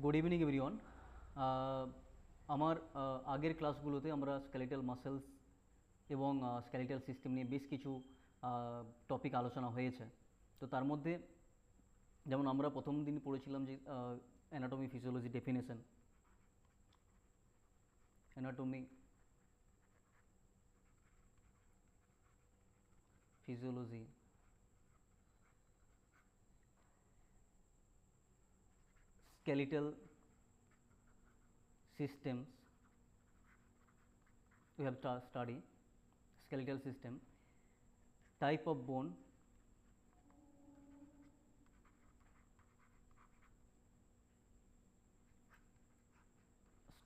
Good evening everyone. আমার আগের ক্লাসগুলোতে আমরা স্কেলেটাল মাসেলস এবং স্কেলেটাল সিস্টেম নিয়ে বেশ কিছু টপিক আলোচনা হয়েছে। তো তার মধ্যে যেমন আমরা প্রথম দিন পড়েছিলাম যে anatomy physiology definition, anatomy physiology, skeletal systems, we have to study skeletal system, type of bone,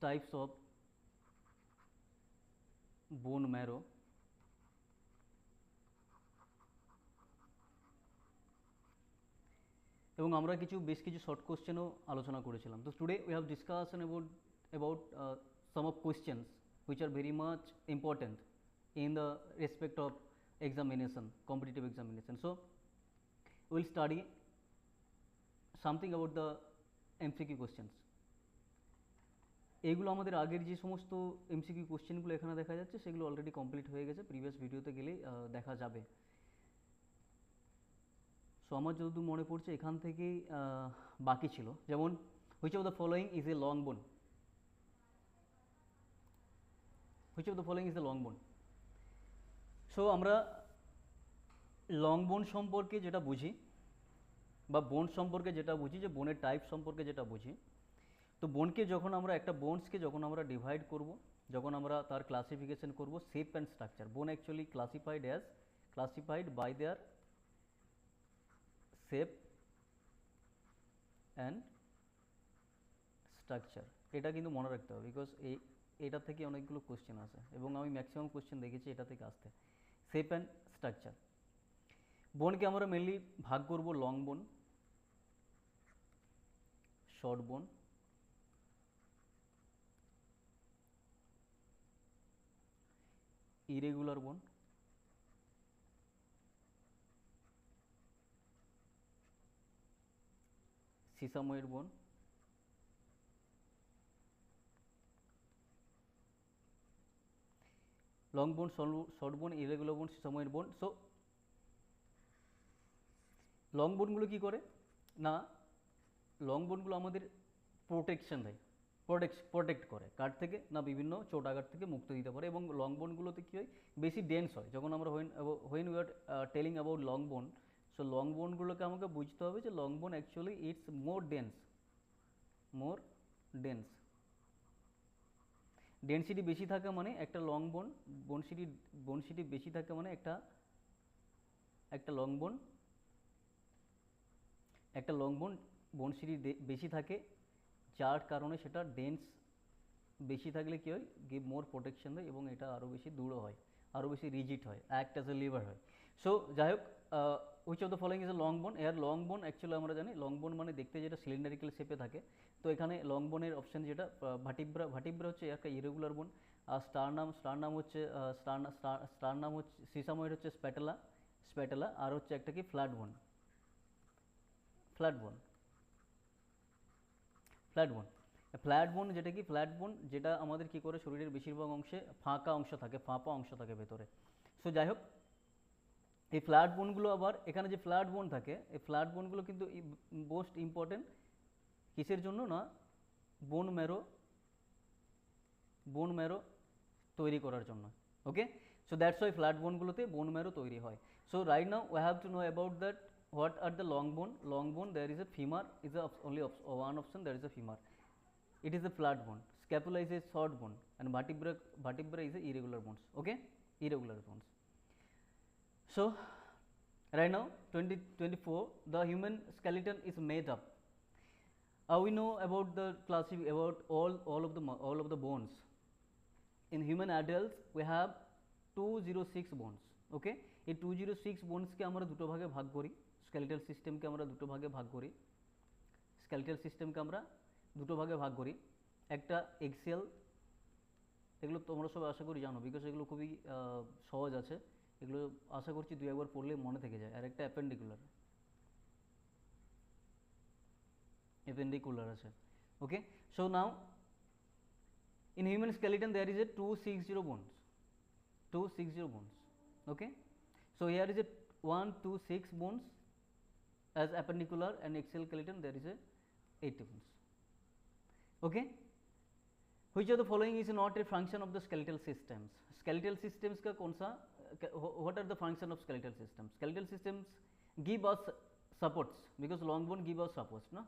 types of bone marrow, এবং আমরা বেশ কিছু শর্ট কোশ্চেনও আলোচনা করেছিলাম। তো today we have discussion about some of questions which are very much important in the respect of examination, competitive examination. So we will study something about the MCQ questions. এইগুলো আমাদের আগের যে সমস্ত MCQ কোশ্চেনগুলো এখানে দেখা যাচ্ছে সেগুলো অলরেডি কমপ্লিট হয়ে গেছে, প্রিভিয়াস ভিডিওতে গেলেই দেখা যাবে। সো আমার যতদূর মনে পড়ছে এখান থেকেই বাকি ছিল, যেমন which of the following is a long bone, which of the following is a long bone. So আমরা লং বোন সম্পর্কে যেটা বুঝি বা বোন সম্পর্কে যেটা বুঝি, যে বোনের টাইপ সম্পর্কে যেটা বুঝি, তো বোনকে যখন আমরা একটা বোনসকে যখন আমরা ডিভাইড করব, যখন আমরা তার ক্লাসিফিকেশন করব shape and structure, bone actually classified by their shape and structure. এটা কিন্তু মনে রাখতে হবে, বিকজ এটা থেকে অনেকগুলো কোশ্চেন আসে এবং আমি ম্যাক্সিমাম কোশ্চেন দেখেছি এটা থেকে আসতে। শেপ অ্যান্ড স্ট্রাকচার, বোনকে আমরা মেনলি ভাগ করব লং বোন, শর্ট বোন, ইরেগুলার বোন, সিসাময়েড বোন, লং বোন, শর্ট বোন, ইরেগুলার বোন, সিসাময়েড বোন। সো লং বোনগুলো কী করে না, লং বোনগুলো আমাদের প্রোটেকশন দেয়, প্রোটেক্ট করে কার থেকে না, বিভিন্ন চোট আঘাত থেকে মুক্ত দিতে পারে। এবং লং বোনগুলোতে কী হয়, বেশি ডেন্স হয়। যখন আমরা when we are telling about long bone, so long বোনগুলোকে আমাকে বুঝতে হবে যে long bone actually it's more dense. Density বেশি থাকে মানে একটা লং বোন, বোনসিটি বেশি থাকে মানে একটা লং বোন বোনসিটি বেশি থাকে, যার কারণে সেটা ডেন্স বেশি থাকলে কী হয়, গিভ মোর প্রোটেকশন দেয় এবং এটা আরও বেশি দৃঢ় হয়, আরও বেশি রিজিড হয়, অ্যাক্ট অ্যাজ এ লিভার হয়। সো যাই হোক, which of the following is a long বোন। এর লং বোন অ্যাকচুয়ালি আমরা জানি লং বোন মানে দেখতে যেটা সিলিন্ডারিক্যাল শেপে থাকে। তো এখানে লং বোনের অপশান যেটা ভার্টিব্রা হচ্ছে একটা ইরেগুলার বোন, আর স্টারনাম হচ্ছে সিসাময়েড হচ্ছে স্প্যাটেলা, আর হচ্ছে একটা কি ফ্ল্যাট বোন। ফ্ল্যাট বোন যেটা কি, ফ্ল্যাট বোন যেটা আমাদের কি করে, শরীরের বেশিরভাগ অংশে ফাঁপা অংশ থাকে ভেতরে। সো যাই হোক, এই ফ্ল্যাট বোনগুলো আবার এখানে যে ফ্ল্যাট বোন থাকে, এই ফ্ল্যাট বোনগুলো কিন্তু মোস্ট ইম্পর্টেন্ট কিসের জন্য না, বোন ম্যারো তৈরি করার জন্য। Okay, so that's why flat বোনগুলোতে বোন ম্যারো তৈরি হয়। So right now we have to know about that what are the long bone. There is a femur, is only one option, there is a femur, it is a flat bone. Scapula is a short bone and vertebra is a irregular bones. Okay, irregular bones. So right now 2024 the human skeleton is made up. We know about the about all of the bones. In human adults we have 206 bones. ওকে, এই 206 বোনসকে আমরা দুটো ভাগে ভাগ করি, skeletal সিস্টেমকে আমরা দুটো ভাগে ভাগ করি। একটা এক্সিয়াল, এগুলো তোমরা সবাই আশা করি জানো, বিকজ এগুলো খুবই সহজ আছে, এগুলো আশা করছি দুই একবার পড়লে মনে থেকে যায়। আর একটা অ্যাপেন্ডিকুলার আছে। Okay, so now in human skeleton there is a 260 bones, 260 bones. Okay, so here is a 126 bones as appendicular, and axial skeleton there is a 80 bones. Okay, which of the following is not a function of the skeletal systems? Skeletal systems का कौन सा, what are the function of skeletal systems? Skeletal systems give us supports, because long bone give us supports, no?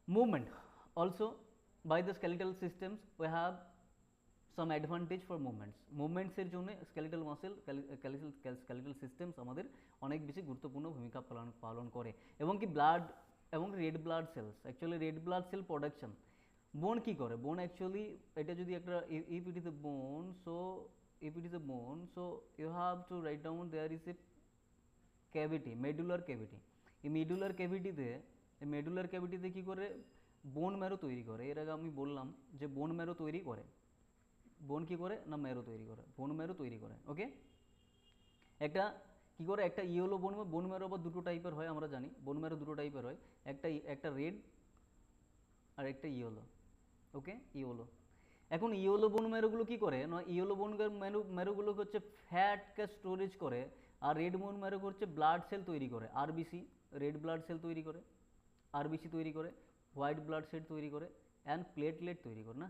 Movement also, by the skeletal systems we have some advantage for movements. Movements এর জন্য skeletal muscle, skeletal systems আমাদের অনেক বেশি গুরুত্বপূর্ণ ভূমিকা পালন করে, এবং কি blood এবং red blood cells, actually red blood cell production. বোন কি করে? বোন অ্যাকচুয়ালি এটা যদি একটা, if it is a bone, so if it is a bone, so you have to write down there is a cavity, medular cavity. এই medular cavity তে, এই medular cavity তে কি করে? বোন ম্যারো তৈরি করে। এর আগে আমি বললাম যে বোন ম্যারো তৈরি করে। বোন কি করে না ম্যারো তৈরি করে, বোন ম্যারো তৈরি করে। ওকে, একটা কি করে, একটা ইয়েলো বোন ম্যারো আবার দুটো টাইপের হয়, আমরা জানি বোন ম্যারো দুটো টাইপের হয়, একটা রেড আর একটা ইয়েলো। ওকে, ইয়েলো। এখন ইয়েলো বোন ম্যারোগুলো কি করে না, ইয়েলো বোন ম্যারোগুলো হচ্ছে ফ্যাটকে স্টোরেজ করে, আর রেড বোন ম্যারো হচ্ছে ব্লাড সেল তৈরি করে, আরবিসি, রেড ব্লাড সেল তৈরি করে, আরবিসি তৈরি করে, হোয়াইট ব্লাড সেল তৈরি করে, অ্যান্ড প্লেটলেট তৈরি করে না,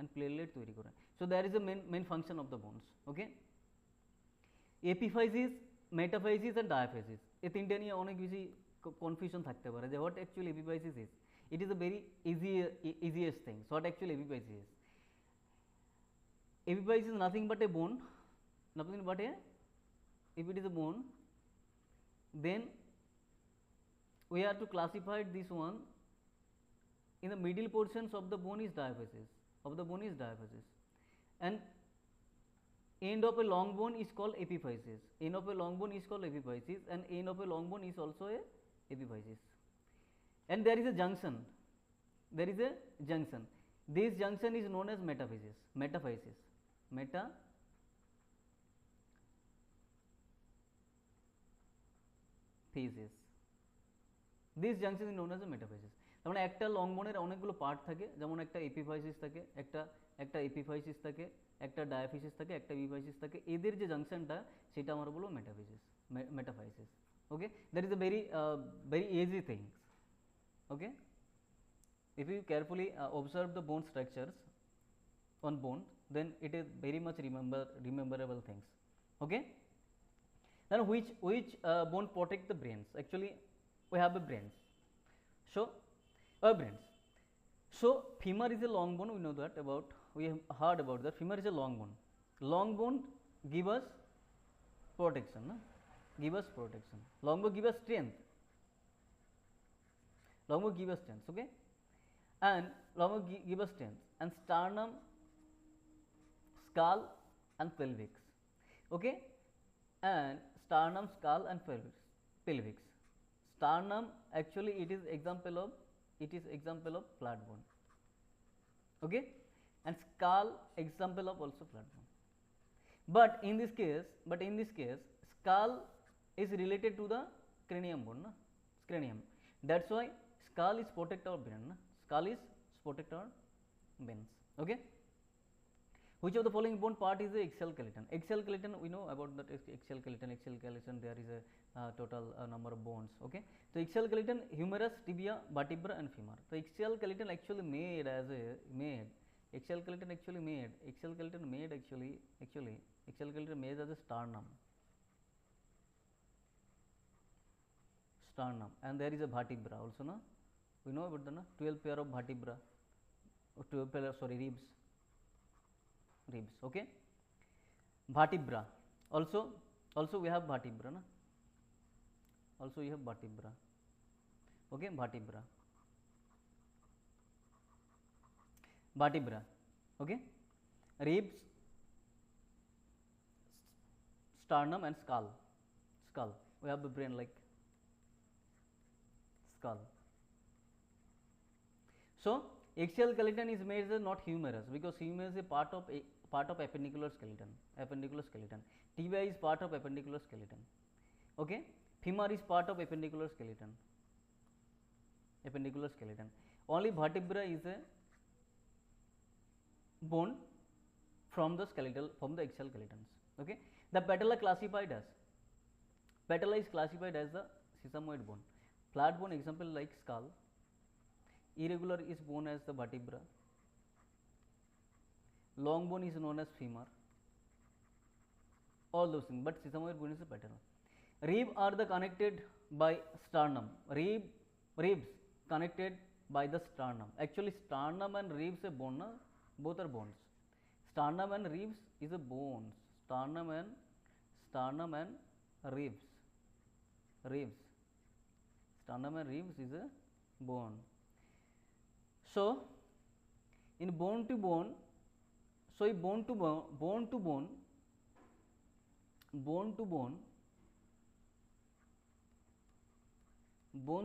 and platelet তৈরি করে। so there is a main function of the bones. okay, epiphysis, metaphysis and diaphysis, এই তিনটা নিয়ে অনেক বেশি কনফিউশন থাকতে পারে যে what actually epiphysis is. it is a very easiest thing. so what actually epiphysis is? Epiphysis is nothing but a bone, nothing but a, if it is a bone, then we have to classify this one in the middle portions of the bone is diaphysis, of the bone is diaphysis, and end of a long bone is called epiphysis. End of a long bone is called epiphysis, and end of a long bone is also a epiphysis. And there is a junction, there is a junction. This junction is known as metaphysis, metaphysis, metaphysis. This junction is known as a metaphysis. তার মানে একটা long বোনের অনেকগুলো part থাকে, যেমন একটা epiphysis থাকে, একটা এপিফাইসিস থাকে, একটা ডায়াফিসিস থাকে, একটা এপিফাইসিস থাকে, এদের যে জাংশনটা সেটা আমরা বলবো metaphysis, metaphysis. Okay, that is a very easy thing. okay, if you carefully observe the bone structures on bone, then it is very much rememberable things. okay, then which bone protect the brains? Actually we have the brains, so brains. So femur is a long bone, we know that about, we have heard about that. Femur is a long bone. Long bone give us protection, no? Give us protection. Long bone give us strength. Long bone give us strength. Okay, and long bone give us strength. And sternum, skull, and pelvis. Okay, and sternum, skull, and pelvis. Sternum actually it is example of flat bone. Okay, and skull example of also flat bone. But in this case skull is related to the cranium bone, na? Cranium. That's why skull is protect our brain, na? Skull is protect our brains. Okay, which of the following bone part is the axial skeleton? Axial skeleton, we know about that axial skeleton there is a total number of bones. Okay, so axial skeleton, humerus, tibia, vertebra and femur. So axial skeleton actually made as a axial skeleton actually made as a sternum, and there is a vertebra also, no? We know about the 12 pair of vertebra, or 12 pair, sorry, ribs. Okay, vertebra also we have vertebra, na? Also we have vertebra. Okay, vertebra. Okay, ribs, sternum and skull. We have the brain like skull. So axial skeleton is made as not humerus, because humerus is a part of appendicular skeleton. Tibia is part of appendicular skeleton. Okay, femur is part of appendicular skeleton. appendicular skeleton. Only vertebra is a bone from the skeletal, from the axial skeletons. Okay, the patella classified as, patella is classified as the sesamoid bone. Flat bone example like skull. Irregular is bone as the vertebra. Long bone is known as femur. All those things, but sesamoid bone is the patella. Rib are the connected by sternum. Ribs connected by the sternum. Actually, sternum and ribs a bone, na? Both are bones. Sternum and ribs is a bones. Sternum and ribs. Sternum and ribs is a bone. So, in bone to bone, bone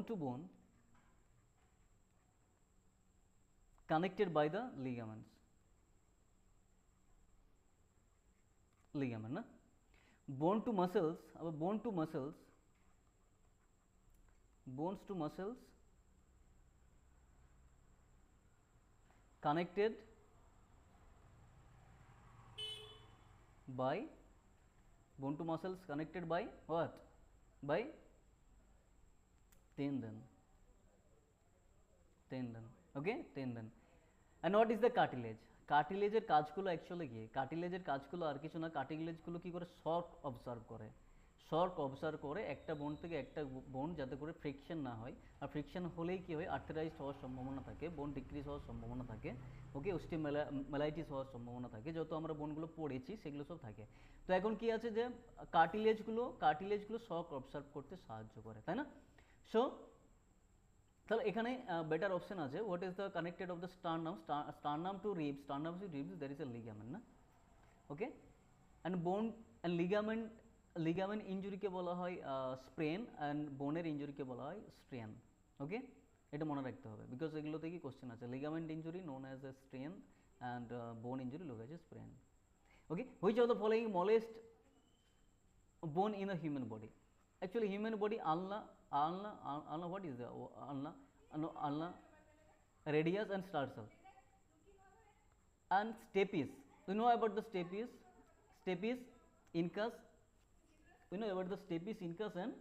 to bone connected by the ligaments. Ligament, na? Bone to muscles, bones to muscles connected by, bone to muscles connected by what? By tendon. Okay, tendon. And what is the cartilage? কার্টিলেজের কাজগুলো actually কি, কার্টিলেজের কাজগুলো আর কিছু না, কার্টিলেজগুলো কি করে শক observe করে একটা বোন থেকে একটা বোন, যাতে করে ফ্রিকশন না হয়। আর ফ্রিকশন হলেই কি হয়, আর্থারাইজড হওয়ার সম্ভাবনা থাকে, বোন ডিক্রিজ হওয়ার সম্ভাবনা থাকে, ওকে, অস্টিওমাইলাইটিস হওয়ার সম্ভাবনা থাকে, যত আমরা বোনগুলো পড়েছি সেগুলো সব থাকে। তো এখন কি আছে যে কার্টিলেজগুলো শক অবজার্ভ করতে সাহায্য করে, তাই না? সো তাহলে এখানে বেটার অপশন আছে, what is the connected of the sternum to ribs, there is a ligament, না? ওকে, অ্যান্ড বোন অ্যান্ড লিগামেন্ট ইঞ্জুরিকে বলা হয় স্প্রেন, অ্যান্ড বোনের ইঞ্জুরিকে বলা হয় স্ট্রেন। ওকে, এটা মনে রাখতে হবে, বিকজ এগুলো থেকে কোশ্চেন আছে। Ligament injury known as a strain, and বোন ইঞ্জুরি লোক আছে sprain. Okay, which of the following smallest bone in a human body? Actually, human body, ulna, what is the ulna, radius and tarsal, and stapes. You know about the stapes, incus. You know about the stapes, incus, and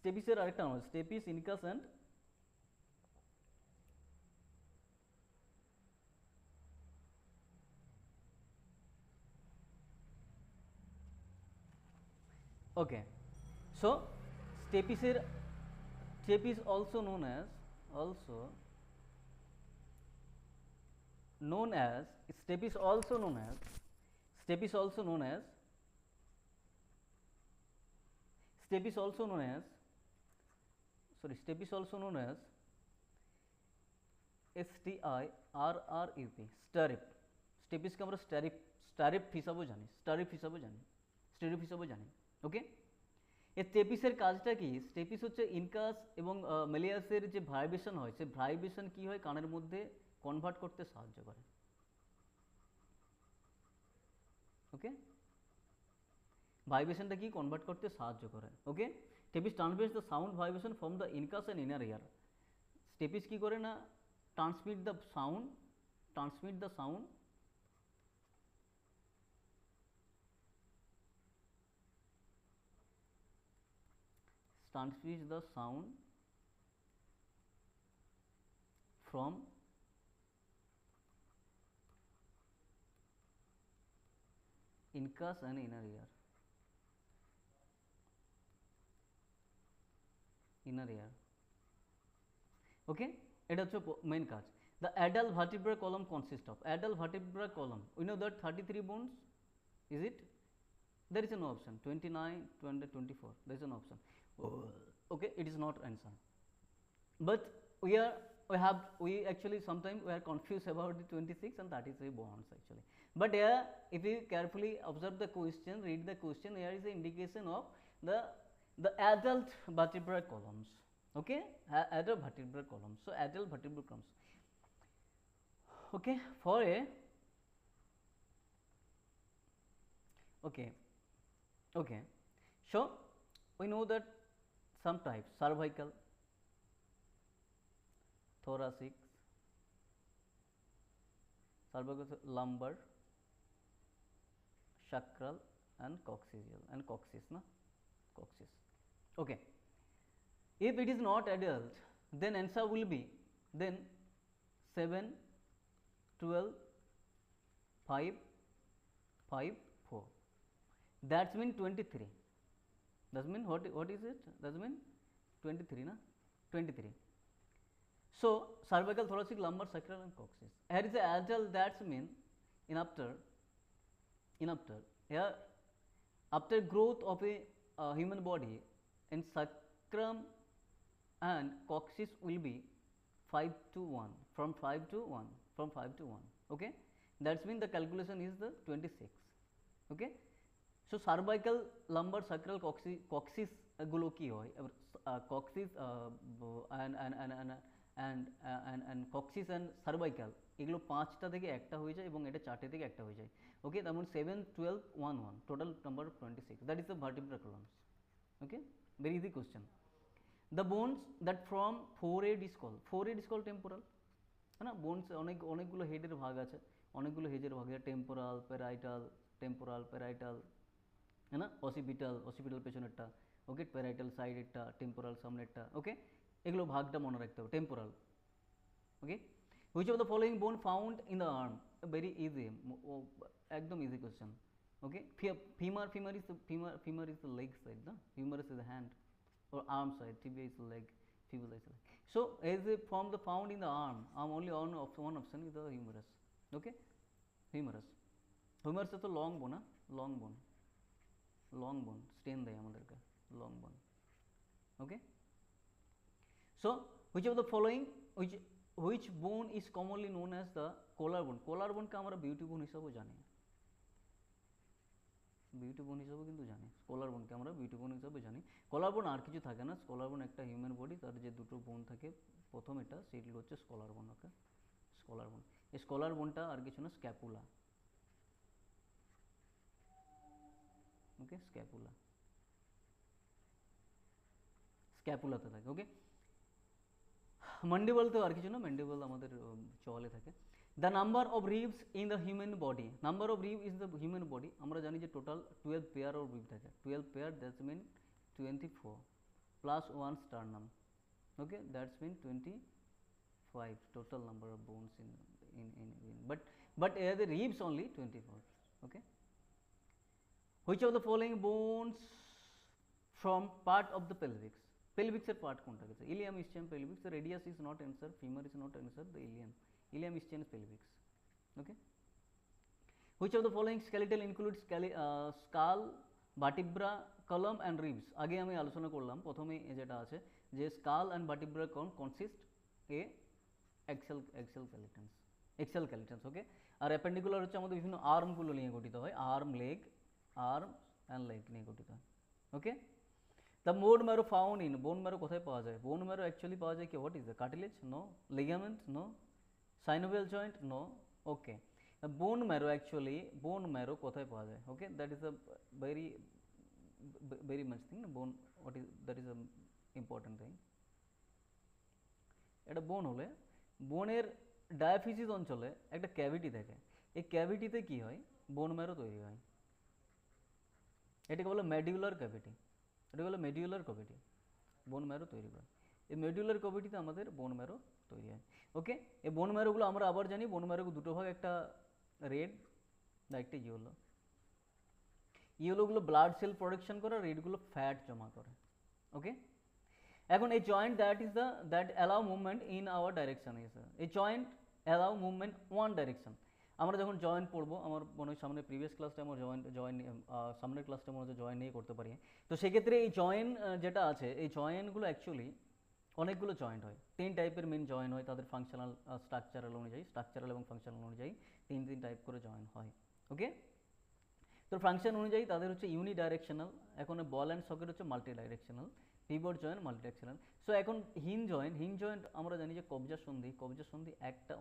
stapes er arekta naam, stapes, incus, and okay. So stapes also known as STIRRUP, স্টারিপ। স্টেপিসকে আমরা স্টারিপ হিসাবেও জানি, ওকে। এর স্টেপিসের কাজটা কি? Stapes হচ্ছে incus এবং মেলিয়াসের যে vibration হয়, সেই ভাইব্রেশন কি হয়, কানের মধ্যে কনভার্ট করতে সাহায্য করে। ওকে, ভাইব্রেশনটা কি কনভার্ট করতে সাহায্য করে। Okay, stapes transmits the sound vibration from the incus and inner ear. Stapes কি করে না, transmit the sound from incus and inner ear. Okay, এটা হচ্ছে মেইন কাজ। The adult vertebral column consists of, adult vertebral column, we know that 33 bones, is it? There is no option, 29, 20, 24, there is an option. Okay, it is not answer, but we actually sometimes we are confused about the 26 and 33 bones actually. But here, if you carefully observe the question, read the question, here is the indication of the adult vertebral columns. Okay, adult vertebral columns. So adult vertebral columns. Okay, for a okay, so we know that some types: cervical, thoracic, lumbar, sacral, and coccygeal, and coccyx, na, coccyx. Okay. If it is not adult, then answer will be then 7, 12, 5, 5, 4. That's mean 23. That mean what is it? That mean 23, na? 23. So cervical, thoracic, lumbar, sacral, and coccyx. Here is the adult. That's mean in after here after growth of a human body, in sacrum and coccyx will be 5 to 1, from 5 to 1, from 5 to 1. Okay, that's mean the calculation is the 26. Okay, so cervical, lumbar, sacral, coccyx গুলো কি হয়, coccyx and coccyx and cervical এগুলো 5টা থেকে একটা হয়ে যায় এবং এটা 4টে থেকে একটা হয়ে যায়। ওকে, তার মানে 7, 12, 1, 1, total number of 26. That is the vertebral columns. Okay, very easy question. The bones that from forehead is called temporal, है ना। bones অনেকগুলো হেডের ভাগ আছে, অনেকগুলো হেডের ভাগ আছে, টেম্পোরাল, প্যারাইটাল, है ना, occipital পেছনেরটা, ওকে, প্যারাইটাল সাইডেরটা, টেম্পোরাল সামনেরটা। ওকে, এগুলো ভাগটা মনে রাখতে হবে, temporal. Okay, which of the following bone found in the arm? Very easy, একদম easy question. Okay, femur is the leg side, na, humerus is the hand or arm side, tibia is the leg, fibula is the leg. So as a from the found in the arm only one option is the humerus. Okay, humerus is the long bone, long bone stain দেয় আমাদেরকে, long bone. Okay, so which of the following which bone is commonly known as the collarbone? collarbone কে আমরা beauty বোন হিসেবে জানি, beauty বোন হিসেবে কিন্তু জানি, স্কলার বোনকে আমরা বিউটি বোন হিসেবে জানি। স্কলার বোন আর কিছু থাকে না, স্কলার বোন একটা হিউম্যান বডি, তার যে দুটো বোন থাকে প্রথম এটা, সেগুলো হচ্ছে স্কলার বোন। ওকে, স্কলার বোন, এই স্কলার বোনটা আর কিছু না, স্ক্যাপুলা। ওকে, স্ক্যাপুলাতে থাকে। ওকে, ম্যান্ডিবল তো আর কিছু না, ম্যান্ডিবল আমাদের চলে থাকে। The number of ribs in the human body, number of ribs in the human body, আমরা জানি যে টোটাল 12 পেয়ার অফ রিব থাকে, 12 pair, that's mean 24 plus 1 sternum. Okay, that's mean 25 total number of bones in but the ribs only 24. Okay, which of the following bones from part of the pelvic? Pelvic এর part কোনটা গেছে? Ilium, ischium, pelvis. The radius is not answer, femur is not answer, the ilium, ischium, pelvis. Okay, which of the following skeletal includes skull, vertebra, column and ribs? আগে আমি আলোচনা করলাম, প্রথমে যেটা আছে যে skull and vertebra consist a axial skeletons. Okay, আর appendicular হচ্ছে আমাদের বিভিন্ন আর্মগুলো নিয়ে গঠিত হয়, আর্ম অ্যান্ড লেগ নিয়ে গঠিত হয়। ওকে, the bone marrow found in, bone marrow কোথায় পাওয়া যায়? bone marrow actually পাওয়া যায় কি? what is the cartilage? no. ligament? no. synovial joint? no. okay, bone marrow কোথায় পাওয়া যায়? okay, that is a very much thing, bone, what is that is a important thing. এটা বোন হলে বোনের ডায়াফিজিস অঞ্চলে একটা ক্যাভিটি থাকে, এই ক্যাভিটিতে কি হয়? বোন ম্যারো তৈরি হয়, এটাকে বলে মেডিউলার ক্যাভিটি, বোন ম্যারো তৈরি করে। এই মেডিউলার ক্যাভিটিতে আমাদের বোন ম্যারো তৈরি হয়। ওকে, এই বোন ম্যারোগুলো আমরা আবার জানি, বোন ম্যারো দুটো ভাগ, একটা রেড আর একটা ইয়েলোগুলো ব্লাড সেল প্রোডাকশন করে, রেডগুলো ফ্যাট জমা করে। ওকে, এখন এই joint that allow movement in our direction, এই joint allow movement one direction. আমরা যখন জয়েন্ট পড়বো, আমার মনে হয় সামনে প্রিভিয়াস ক্লাসটা আমার সামনের ক্লাসটা মনে হচ্ছে জয়েন্ট নিয়ে করতে পারি। তো সেক্ষেত্রে এই জয়েন্ট যেটা আছে, এই জয়েন্টগুলো অ্যাকচুয়ালি অনেকগুলো জয়েন্ট হয়, 3 টাইপের মেন জয়েন্ট হয়, তাদের ফাংশনাল স্ট্রাকচারাল এবং ফাংশনাল অনুযায়ী 3 টাইপ করে জয়েন্ট হয়। ওকে, তো ফাংশন অনুযায়ী তাদের হচ্ছে ইউনি ডাইরেকশনাল, এখন বল অ্যান্ড সকেট হচ্ছে multi directional, pivot joint multi directional. So এখন হিঞ্জ জয়েন্ট আমরা জানি যে কবজা সন্ধি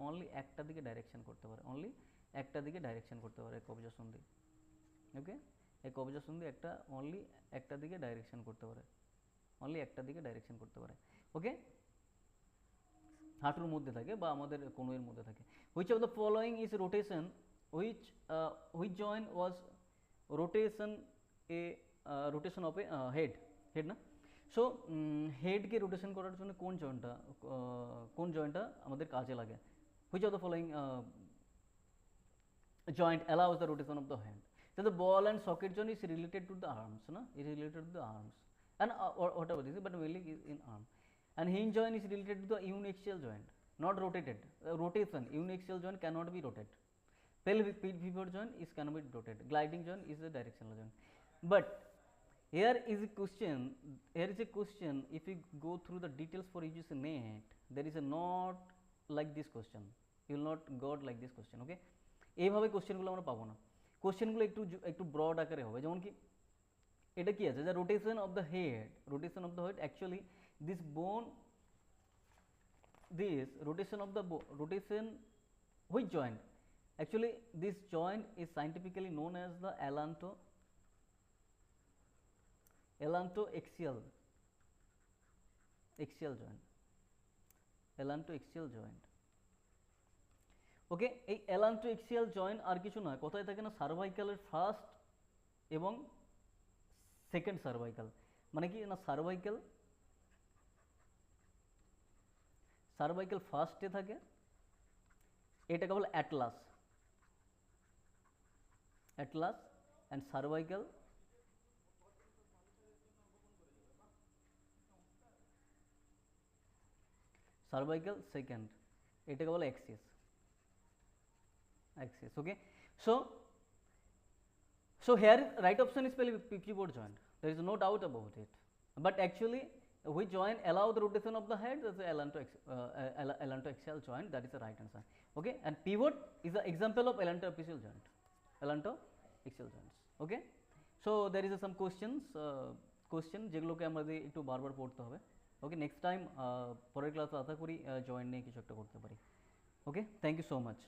অনলি একটা দিকে ডাইরেকশন করতে পারে, কবজা সন্ধি। ওকে, এই কবজা সন্ধি অনলি একটা দিকে ডাইরেকশন করতে পারে, অনলি একটা দিকে ডাইরেকশন করতে পারে। ওকে, হাঁটুর মধ্যে থাকে বা আমাদের কোনোর মধ্যে থাকে। Which of the following is rotation, which joint was rotation A rotation of A head, head না। সো হেডকে রোটেশন করার জন্য কোন জয়েন্টটা আমাদের কাজে লাগে? Which of the following joint allows the rotation of the hand? So the ball and socket joint is related to the arms, na? Is related to the arms, and whatever this is, but mainly is in arm. And hinge joint is related to the uniaxial joint, not rotated. Rotation, uniaxial joint cannot be rotated. Pelvic pivot joint is cannot be rotated. Gliding joint is a directional joint. But here is a question. Here is a question. If you go through the details for each net, there is a not like this question. You will not got like this question. Okay. এইভাবে কোশ্চেনগুলো আমরা পাবো না, কোশ্চেনগুলো একটু broad আকারে হবে। যেমন কি এটা কি আছে, যে rotation of the head, rotation of the head actually this বোন, this rotation of the rotation which joint, actually this joint is scientifically known as the allantoaxial joint, allantoaxial joint। ওকে, এই অ্যালান্টোএক্সিয়াল জয়েন্ট আর কিছু নয়, কোথায় থাকে না, সার্ভাইকালের ফার্স্ট এবং second cervical. মানে কি না, সার্ভাইকাল ফার্স্টে থাকে, এটাকে বলে অ্যাটলাস অ্যান্ড সার্ভাইকাল সেকেন্ড, এটাকে বলে Axis. Okay, so here right option is pelvic pivot joint, there is no doubt about it, but actually which joint allow the rotation of the head, that's the allantoaxial joint, that is the right answer। Okay, and pivot is the example of allantoaxial joint, joints। Okay, so there is some question যেগুলোকে আমাদের একটু বারবার পড়তে হবে। ওকে, next time পরের ক্লাসে আশা করি joint নিয়ে কিছু একটা করতে পারি। ওকে, থ্যাংক ইউ সো মাচ।